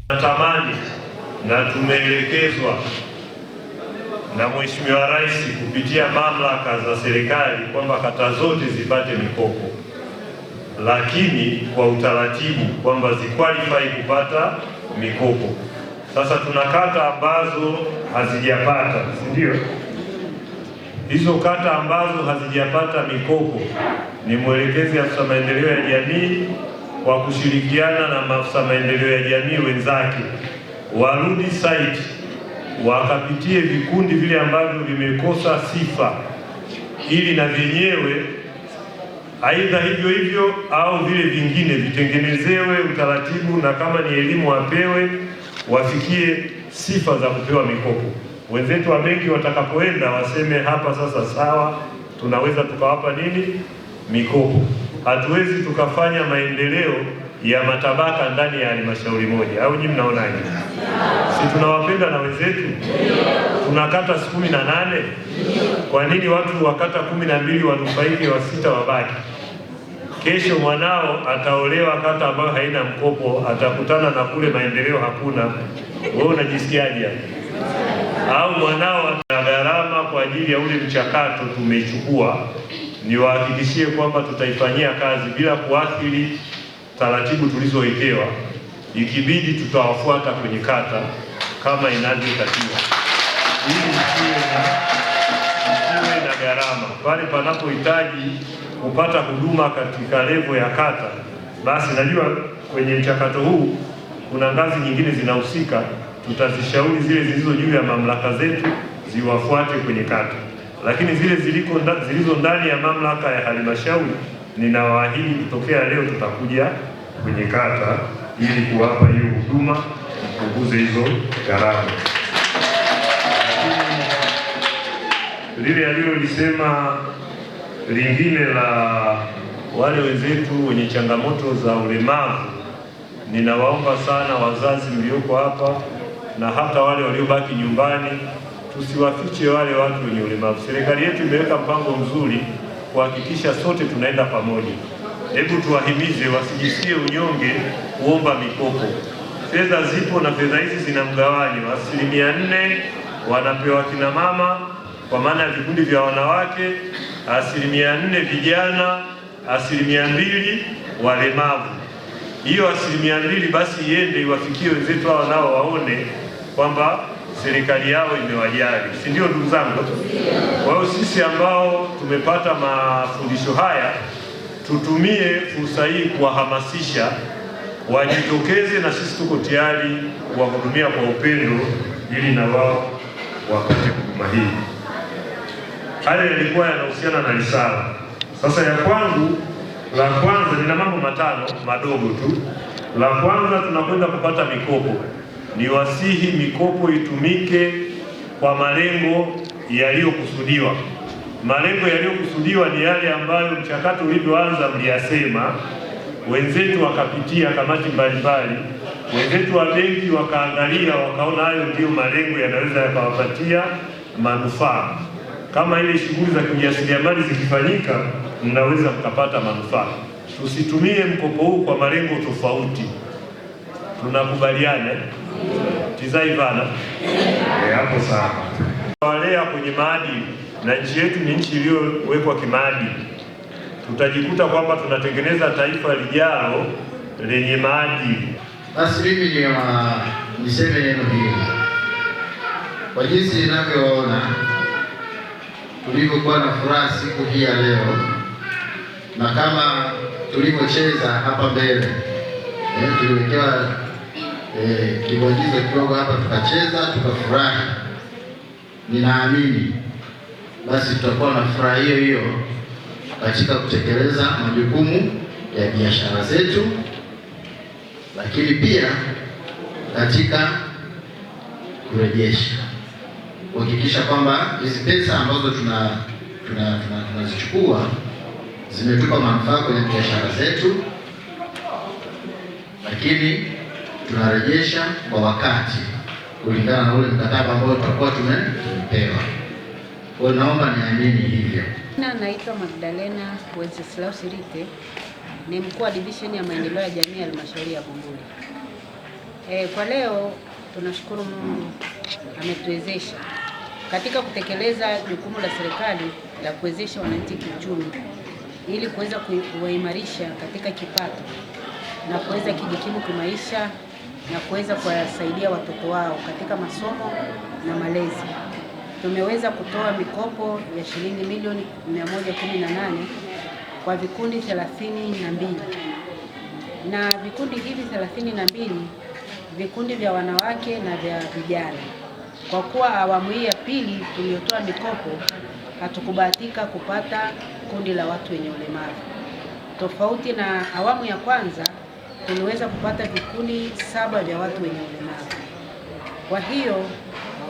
Natamani na tumeelekezwa na Mheshimiwa Rais kupitia mamlaka za serikali kwamba kata zote zipate mikopo, lakini kwa utaratibu kwamba zikwalify kupata mikopo. Sasa tuna kata ambazo hazijapata, si ndio? Hizo kata ambazo hazijapata mikopo ni mwelekezi afisa maendeleo ya jamii kwa kushirikiana na maafisa maendeleo ya jamii wenzake warudi site wakapitie vikundi vile ambavyo vimekosa sifa, ili na vyenyewe aidha hivyo hivyo au vile vingine vitengenezewe utaratibu, na kama ni elimu wapewe, wafikie sifa za kupewa mikopo. Wenzetu wa benki watakapoenda waseme hapa sasa sawa, tunaweza tukawapa nini mikopo. Hatuwezi tukafanya maendeleo ya matabaka ndani ya halmashauri moja, au nyinyi mnaonaje? Si tunawapenda na wenzetu? Tuna kata 18. Kwa nini watu wa kata 12 wanufaike, wa 6 wabaki? Kesho mwanao ataolewa kata ambayo haina mkopo, atakutana na kule maendeleo hakuna. Wewe unajisikiaje? Au mwanao ana gharama kwa ajili ya ule mchakato tumeichukua, niwahakikishie kwamba tutaifanyia kazi bila kuathiri taratibu tulizowekewa. Ikibidi tutawafuata kwenye kata kama inavyotakiwa, ili msiwe na gharama. Pale panapohitaji kupata huduma katika levo ya kata, basi najua kwenye mchakato huu kuna ngazi nyingine zinahusika, tutazishauri zile zilizo juu ya mamlaka zetu ziwafuate kwenye kata, lakini zile zilizo ndani ya mamlaka ya halmashauri, ninawaahidi kutokea leo tutakuja kwenye kata ili kuwapa hiyo huduma, kupunguza hizo gharama. Lile alilolisema lingine la wale wenzetu wenye changamoto za ulemavu, ninawaomba sana wazazi mlioko hapa na hata wale waliobaki nyumbani, tusiwafiche wale watu wenye ulemavu. Serikali yetu imeweka mpango mzuri kuhakikisha sote tunaenda pamoja. Hebu tuwahimize wasijisikie unyonge kuomba mikopo. Fedha zipo na fedha hizi zina mgawanyo. 4% wanapewa kina mama kwa maana ya vikundi vya wanawake, 4% vijana, 2% walemavu. Hiyo 2% basi iende iwafikie wenzetu hao nao waone kwamba serikali yao imewajali, si ndio ndugu zangu? Kwa hiyo sisi ambao tumepata mafundisho haya tutumie fursa hii kuwahamasisha wajitokeze, na sisi tuko tayari kuwahudumia kwa upendo ili na wao wapate huduma hii. Haya yalikuwa yanahusiana na risala. Sasa ya kwangu, la kwanza nina mambo 5 madogo tu. La kwanza, tunakwenda kupata mikopo. Niwasihi mikopo itumike kwa malengo yaliyokusudiwa. Malengo yaliyokusudiwa ni yale ambayo mchakato ulivyoanza mliyasema, wenzetu wakapitia kamati mbalimbali, wenzetu wa benki wakaangalia, wakaona hayo ndio malengo yanaweza yakawapatia manufaa. Kama ile shughuli za kijasiriamali zikifanyika, mnaweza mkapata manufaa. Tusitumie mkopo huu kwa malengo tofauti. Tunakubaliana? Tizaivana? Hapo sawa. Walea kwenye maadili, na nchi yetu ni nchi iliyowekwa kimaadili. Tutajikuta kwamba tunatengeneza taifa lijalo lenye maadili. Basi mimi niseme neno hili. Kwa jinsi ninavyoona tulivyokuwa na furaha siku hii ya leo, na kama tulivyocheza hapa mbele, tuliwekewa kibwagizo kidogo hapa, tukacheza tukafurahi. Ninaamini basi tutakuwa na furaha hiyo hiyo katika kutekeleza majukumu ya biashara zetu, lakini pia katika kurejesha, kuhakikisha kwamba hizi pesa ambazo tunazichukua zimetupa manufaa kwenye biashara zetu, lakini tunarejesha kwa wakati kulingana na ule mkataba ambao tutakuwa tumepewa. Kwa naomba niamini hivyo. Naitwa Magdalena Wenceslaus Rite, ni mkuu wa division ya maendeleo ya jamii halmashauri ya Bumbuli. Kwa leo tunashukuru Mungu ametuwezesha katika kutekeleza jukumu la serikali la kuwezesha wananchi kiuchumi ili kuweza kuwaimarisha katika kipato na kuweza kujikimu kimaisha na kuweza kuwasaidia watoto wao katika masomo na malezi. Tumeweza kutoa mikopo ya shilingi milioni 118 kwa vikundi 32 na vikundi hivi 32 vikundi vya wanawake na vya vijana. Kwa kuwa awamu hii ya pili tuliyotoa mikopo hatukubahatika kupata kundi la watu wenye ulemavu, tofauti na awamu ya kwanza tuliweza kupata vikundi 7 vya watu wenye ulemavu. Kwa hiyo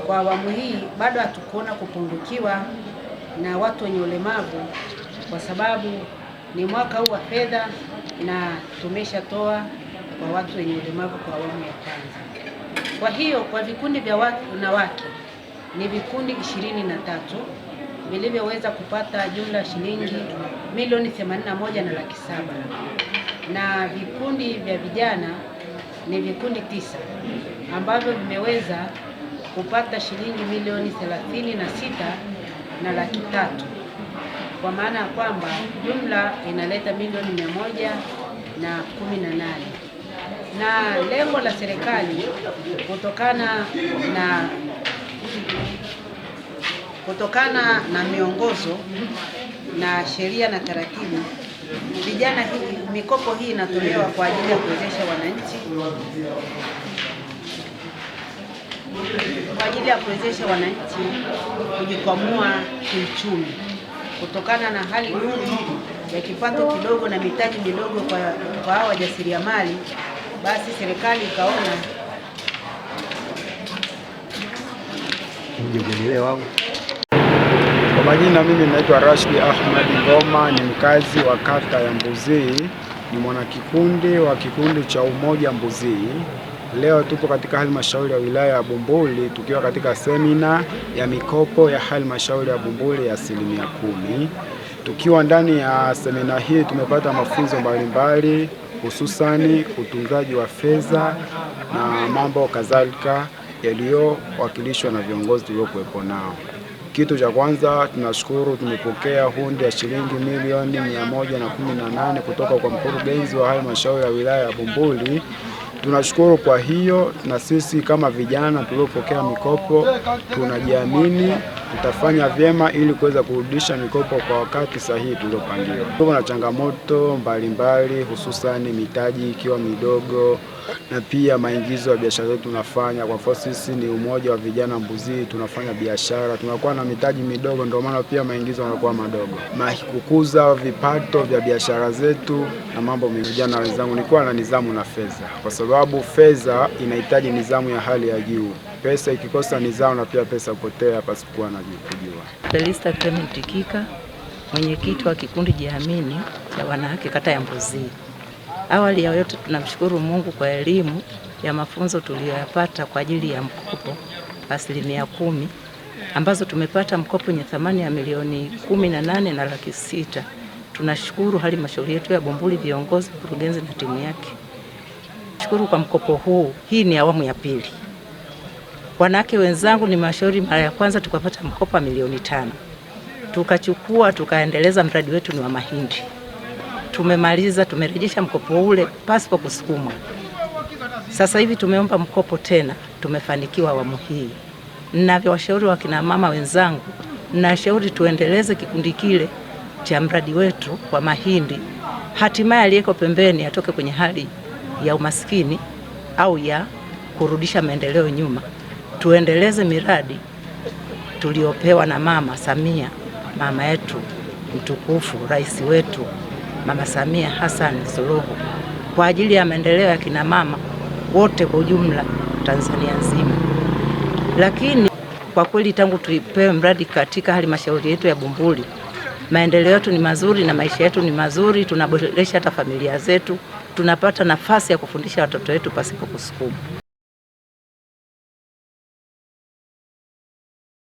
kwa awamu hii bado hatukuona kupungukiwa na watu wenye ulemavu, kwa sababu ni mwaka huu wa fedha na tumeshatoa kwa watu wenye ulemavu kwa awamu ya kwanza. Kwa hiyo kwa vikundi vya wanawake ni vikundi 23 vilivyoweza kupata jumla shilingi milioni 81 na laki 7, na vikundi vya vijana ni vikundi 9 ambavyo vimeweza kupata shilingi milioni 36 na laki 3, kwa maana ya kwamba jumla inaleta milioni 118. Na lengo la serikali kutokana na miongozo na sheria na taratibu, vijana mikopo hii inatolewa kwa ajili ya kuwezesha wananchi kujikwamua kiuchumi kutokana na hali ya kipato kidogo na mitaji midogo kwa hao wajasiriamali. Basi serikali ikaona Kwa majina, mimi naitwa Rashid Ahmad Ngoma, ni mkazi wa kata ya Mbuzii, ni mwanakikundi wa kikundi cha Umoja Mbuzii. Leo tupo katika halmashauri ya wilaya ya Bumbuli tukiwa katika semina ya mikopo ya halmashauri ya Bumbuli ya 10%. Tukiwa ndani ya semina hii tumepata mafunzo mbalimbali hususani utunzaji wa fedha na mambo kadhalika yaliyowakilishwa na viongozi tuliokuwepo nao. Kitu cha kwanza, tunashukuru tumepokea hundi ya shilingi milioni 118 kutoka kwa mkurugenzi wa halmashauri ya wilaya ya Bumbuli. Tunashukuru kwa hiyo, na sisi kama vijana tuliopokea mikopo tunajiamini tutafanya vyema ili kuweza kurudisha mikopo kwa wakati sahihi tuliopangiwa. Kuna changamoto mbalimbali hususani mitaji ikiwa midogo na pia maingizo ya biashara zetu tunafanya. Kwa mfano sisi ni Umoja wa Vijana Mbuzii, tunafanya biashara, tunakuwa na mitaji midogo, ndio maana pia maingizo yanakuwa madogo. Kukuza vipato vya biashara zetu na mambo mengi. Vijana wenzangu, nilikuwa na nidhamu na fedha, kwa sababu fedha inahitaji nidhamu ya hali ya juu. Pesa ikikosa nidhamu na pia pesa kupotea pasipokuwa na kujua. Felista Clement Kika, mwenyekiti wa kikundi Jiamini cha wanawake kata ya Mbuzii. Awali ya yote tunamshukuru Mungu kwa elimu ya mafunzo tuliyoyapata kwa ajili ya mkopo 10% ambazo tumepata mkopo yenye thamani ya milioni 18 na laki 6. Tunashukuru halmashauri yetu ya Bumbuli, viongozi, mkurugenzi na timu yake. Shukuru kwa mkopo huu. Hii ni awamu ya pili. Wanawake wenzangu, ni mashauri mara ya kwanza tukapata mkopo wa milioni 5. Tukachukua tukaendeleza mradi wetu ni wa mahindi. Tumemaliza, tumerejesha mkopo ule pasipo kusukumwa. Sasa hivi tumeomba mkopo tena, tumefanikiwa awamu hii. Ninavyowashauri wa kina mama wenzangu, nashauri tuendeleze kikundi kile cha mradi wetu wa mahindi, hatimaye aliyeko pembeni atoke kwenye hali ya umaskini au ya kurudisha maendeleo nyuma. Tuendeleze miradi tuliopewa na Mama Samia, mama yetu mtukufu, rais wetu Mama Samia Hassan Suluhu, kwa ajili ya maendeleo ya kina mama wote kwa ujumla Tanzania nzima. Lakini kwa kweli tangu tuipewe mradi katika halmashauri yetu ya Bumbuli, maendeleo yetu ni mazuri na maisha yetu ni mazuri, tunaboresha hata familia zetu, tunapata nafasi ya kufundisha watoto wetu pasipo kusukuma.